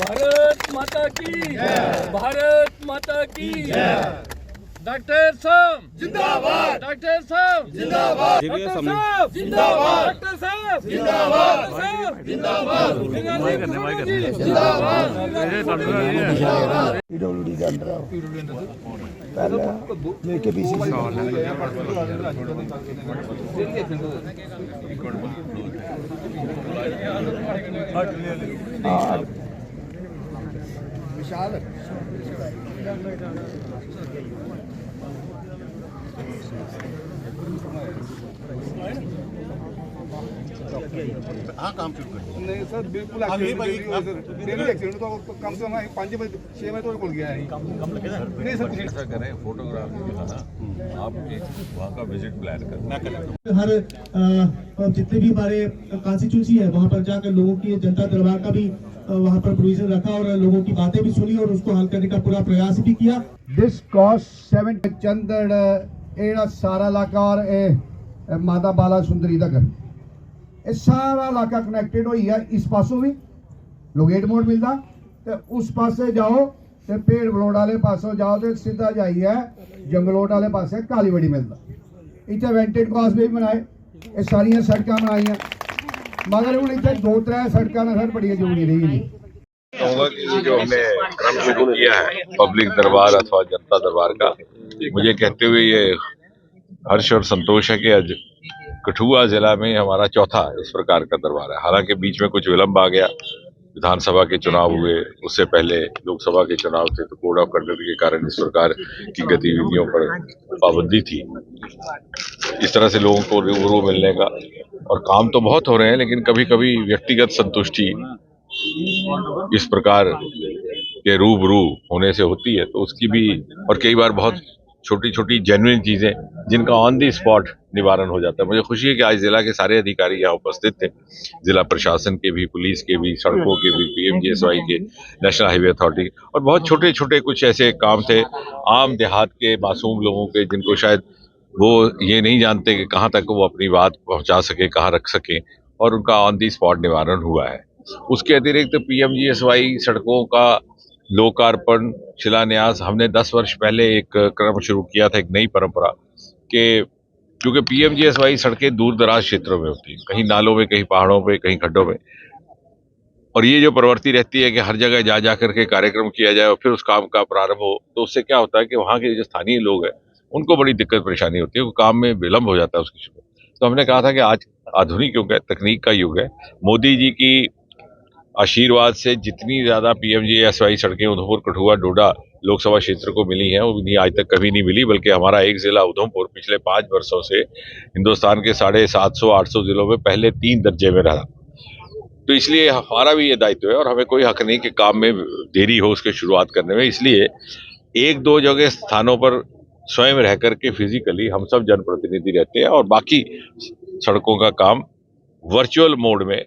भारत माता की भारत माता की डॉक्टर साहब जिंदाबाद, डॉक्टर साहब जिंदाबाद, डॉक्टर साहब जिंदाबाद, डॉक्टर साहब जिंदाबाद, जिंदाबाद पीडब्ल्यूडी के अंडर आओ पहले लेके पीसीसी विशाल हाँ काम शुरू कर नहीं सर बिल्कुल एक्सीडेंट तो कम से कम 5 बजे 6 बजे तो खुल गया है नहीं सर ऐसा करें फोटोग्राफ दिखाना आप एक वहाँ का विजिट प्लान करें। हर जितने भी हमारे कॉन्स्टिट्यूंसी है वहाँ पर जाकर लोगों की जनता दरबार का भी वहाँ पर प्रोविजन रखा और लोगों की बातें भी सुनी और उसको हल करने का पूरा प्रयास भी किया। दिस कॉस्ट 7 चंदड़ एड़ा सारा इलाका और ए माता बाला सुंदरी तक ये सारा इलाका कनेक्टेड हो है। इस पासों भी लोगेट मोड़ मिलता तो उस पासे जाओ तो पेड़ बलोड़ वाले पासों जाओ तो सीधा जाइए जंगलोट वाले पासे कालीबड़ी मिलता। इतने वेंटेड क्रॉस भी बनाए ये सारिया सड़क बनाई मगर हूँ इतने 2-3 सड़क सर बड़ी जरूरी रही। कहूँगा कि जो हमने क्रम शुरू किया है पब्लिक दरबार अथवा जनता दरबार का, मुझे कहते हुए ये हर्ष और संतोष है कि आज कठुआ जिला में हमारा चौथा इस प्रकार का दरबार है। हालांकि बीच में कुछ विलंब आ गया, विधानसभा के चुनाव हुए, उससे पहले लोकसभा के चुनाव थे, तो कोड ऑफ कंडक्ट के कारण इस प्रकार की गतिविधियों पर पाबंदी थी। इस तरह से लोगों को रूबरू मिलने का और काम तो बहुत हो रहे हैं, लेकिन कभी कभी व्यक्तिगत संतुष्टि इस प्रकार के रूबरू होने से होती है, तो उसकी भी, और कई बार बहुत छोटी छोटी जेन्युइन चीजें जिनका ऑन दी स्पॉट निवारण हो जाता है। मुझे खुशी है कि आज जिला के सारे अधिकारी यहाँ उपस्थित थे, जिला प्रशासन के भी, पुलिस के भी, सड़कों के भी, पीएमजीएसवाई के, नेशनल हाईवे अथॉरिटी, और बहुत छोटे छोटे कुछ ऐसे काम थे आम देहात के मासूम लोगों के, जिनको शायद वो ये नहीं जानते कि कहाँ तक वो अपनी बात पहुँचा सके, कहाँ रख सके, और उनका ऑन दी स्पॉट निवारण हुआ है। उसके अतिरिक्त पीएमजीएसवाई सड़कों का लोकार्पण, शिलान्यास, हमने 10 वर्ष पहले एक क्रम शुरू किया था, एक नई परंपरा के, क्योंकि पीएमजीएसवाई सड़कें दूर दराज क्षेत्रों में होती हैं, कहीं नालों में, कहीं पहाड़ों पे, कहीं खड्डों में, और ये जो प्रवृत्ति रहती है कि हर जगह जा जा करके कार्यक्रम किया जाए और फिर उस काम का प्रारंभ हो, तो उससे क्या होता है कि वहाँ के जो स्थानीय लोग हैं उनको बड़ी दिक्कत परेशानी होती है, वो काम में विलम्ब हो जाता है उसकी शुरुआत। तो हमने कहा था कि आज आधुनिक युग है, तकनीक का युग है, मोदी जी की आशीर्वाद से जितनी ज्यादा पीएमजीएसवाई सड़कें उधमपुर, कठुआ, डोडा लोकसभा क्षेत्र को मिली हैं, वो आज तक कभी नहीं मिली, बल्कि हमारा एक जिला उधमपुर पिछले 5 वर्षों से हिंदुस्तान के 750-800 जिलों में पहले 3 दर्जे में रहा। तो इसलिए हमारा भी ये दायित्व है और हमें कोई हक नहीं कि काम में देरी हो उसके शुरुआत करने में। इसलिए 1-2 जगह स्थानों पर स्वयं रह करके फिजिकली हम सब जनप्रतिनिधि रहते हैं और बाकी सड़कों का काम वर्चुअल मोड में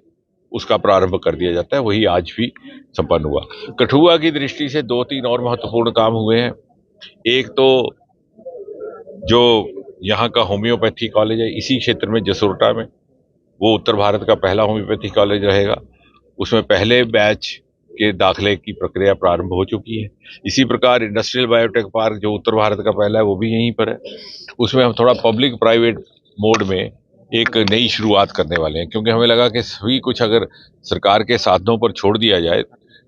उसका प्रारंभ कर दिया जाता है। वही आज भी संपन्न हुआ। कठुआ की दृष्टि से 2-3 और महत्वपूर्ण काम हुए हैं। एक तो जो यहाँ का होम्योपैथी कॉलेज है इसी क्षेत्र में जसोरटा में, वो उत्तर भारत का पहला होम्योपैथी कॉलेज रहेगा। उसमें पहले बैच के दाखिले की प्रक्रिया प्रारंभ हो चुकी है। इसी प्रकार इंडस्ट्रियल बायोटेक पार्क जो उत्तर भारत का पहला है वो भी यहीं पर है। उसमें हम थोड़ा पब्लिक प्राइवेट मोड में एक नई शुरुआत करने वाले हैं, क्योंकि हमें लगा कि सभी कुछ अगर सरकार के साधनों पर छोड़ दिया जाए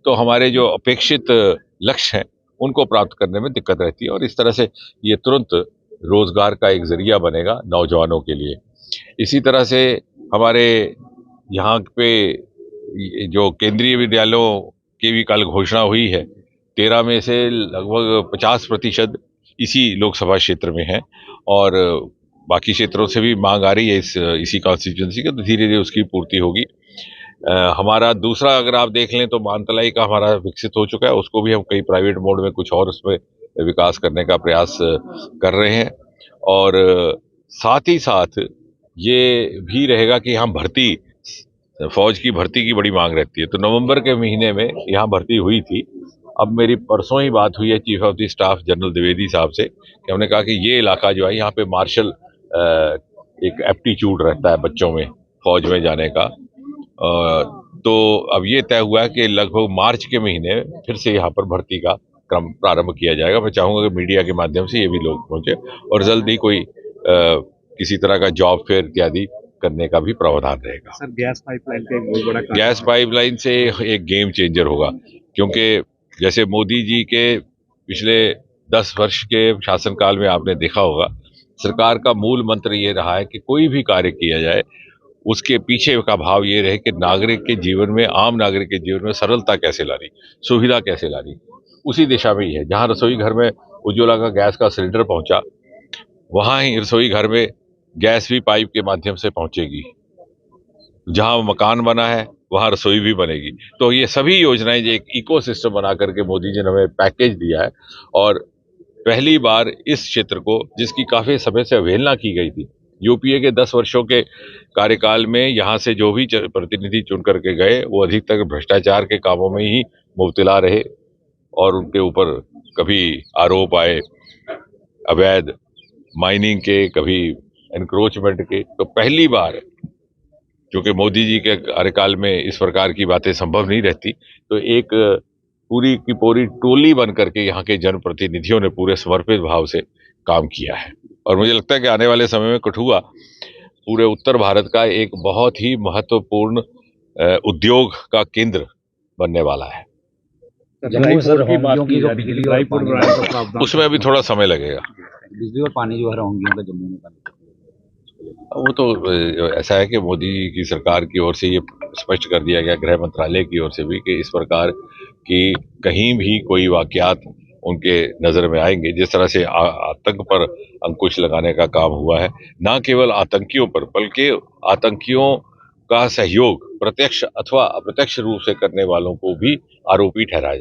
तो हमारे जो अपेक्षित लक्ष्य हैं उनको प्राप्त करने में दिक्कत रहती है, और इस तरह से ये तुरंत रोजगार का एक जरिया बनेगा नौजवानों के लिए। इसी तरह से हमारे यहाँ पे जो केंद्रीय विद्यालयों की भी कल घोषणा हुई है, 13 में से लगभग 50% इसी लोकसभा क्षेत्र में है और बाकी क्षेत्रों से भी मांग आ रही है इसी कॉन्स्टिट्यूंसी के, तो धीरे धीरे उसकी पूर्ति होगी। हमारा दूसरा अगर आप देख लें तो मानतलाई का हमारा विकसित हो चुका है, उसको भी हम कई प्राइवेट मोड में कुछ और उसमें विकास करने का प्रयास कर रहे हैं। और साथ ही साथ ये भी रहेगा कि यहाँ भर्ती, फौज की भर्ती की बड़ी मांग रहती है, तो नवंबर के महीने में यहाँ भर्ती हुई थी अब मेरी परसों ही बात हुई है chief of the staff general Dwivedi साहब से कि हमने कहा कि ये इलाका जो है यहाँ पे मार्शल एक एप्टीट्यूड रहता है बच्चों में फौज में जाने का। तो अब ये तय हुआ है कि लगभग मार्च के महीने फिर से यहाँ पर भर्ती का क्रम प्रारंभ किया जाएगा। मैं चाहूँगा कि मीडिया के माध्यम से ये भी लोग पहुँचे और जल्द ही कोई किसी तरह का जॉब फेयर इत्यादि करने का भी प्रावधान रहेगा। सर गैस पाइपलाइन का एक बहुत बड़ा गैस पाइपलाइन से एक गेम चेंजर होगा, क्योंकि जैसे मोदी जी के पिछले 10 वर्ष के शासनकाल में आपने देखा होगा, सरकार का मूल मंत्र ये रहा है कि कोई भी कार्य किया जाए उसके पीछे का भाव ये रहे कि नागरिक के जीवन में, आम नागरिक के जीवन में सरलता कैसे लानी, सुविधा कैसे लानी। उसी दिशा में ही है। जहाँ रसोई घर में उज्ज्वला का गैस का सिलेंडर पहुंचा, वहां ही रसोई घर में गैस भी पाइप के माध्यम से पहुंचेगी। जहां मकान बना है वहां रसोई भी बनेगी। तो ये सभी योजनाएं जो एक इकोसिस्टम बना करके मोदी जी ने हमें पैकेज दिया है, और पहली बार इस क्षेत्र को, जिसकी काफी समय से अवहेलना की गई थी, यूपीए के 10 वर्षों के कार्यकाल में यहाँ से जो भी प्रतिनिधि चुन करके गए वो अधिकतर भ्रष्टाचार के कामों में ही मुब्तला रहे और उनके ऊपर कभी आरोप आए अवैध माइनिंग के, कभी एनक्रोचमेंट के। तो पहली बार, क्योंकि मोदी जी के कार्यकाल में इस प्रकार की बातें संभव नहीं रहती, तो एक पूरी की पूरी टोली बन करके यहाँ के जनप्रतिनिधियों ने पूरे समर्पित भाव से काम किया है। और मुझे लगता है कि आने वाले समय में कठुआ पूरे उत्तर भारत का एक बहुत ही महत्वपूर्ण उद्योग का केंद्र बनने वाला है। उसमें अभी थोड़ा समय लगेगा। बिजली और पानी जो है होंगी जम्मू में, वो तो ऐसा है कि मोदी जी की सरकार की ओर से ये स्पष्ट कर दिया गया, गृह मंत्रालय की ओर से भी, कि इस प्रकार की कहीं भी कोई वाकयात उनके नज़र में आएंगे, जिस तरह से आतंक पर अंकुश लगाने का काम हुआ है, ना केवल आतंकियों पर बल्कि आतंकियों का सहयोग प्रत्यक्ष अथवा अप्रत्यक्ष रूप से करने वालों को भी आरोपी ठहराया।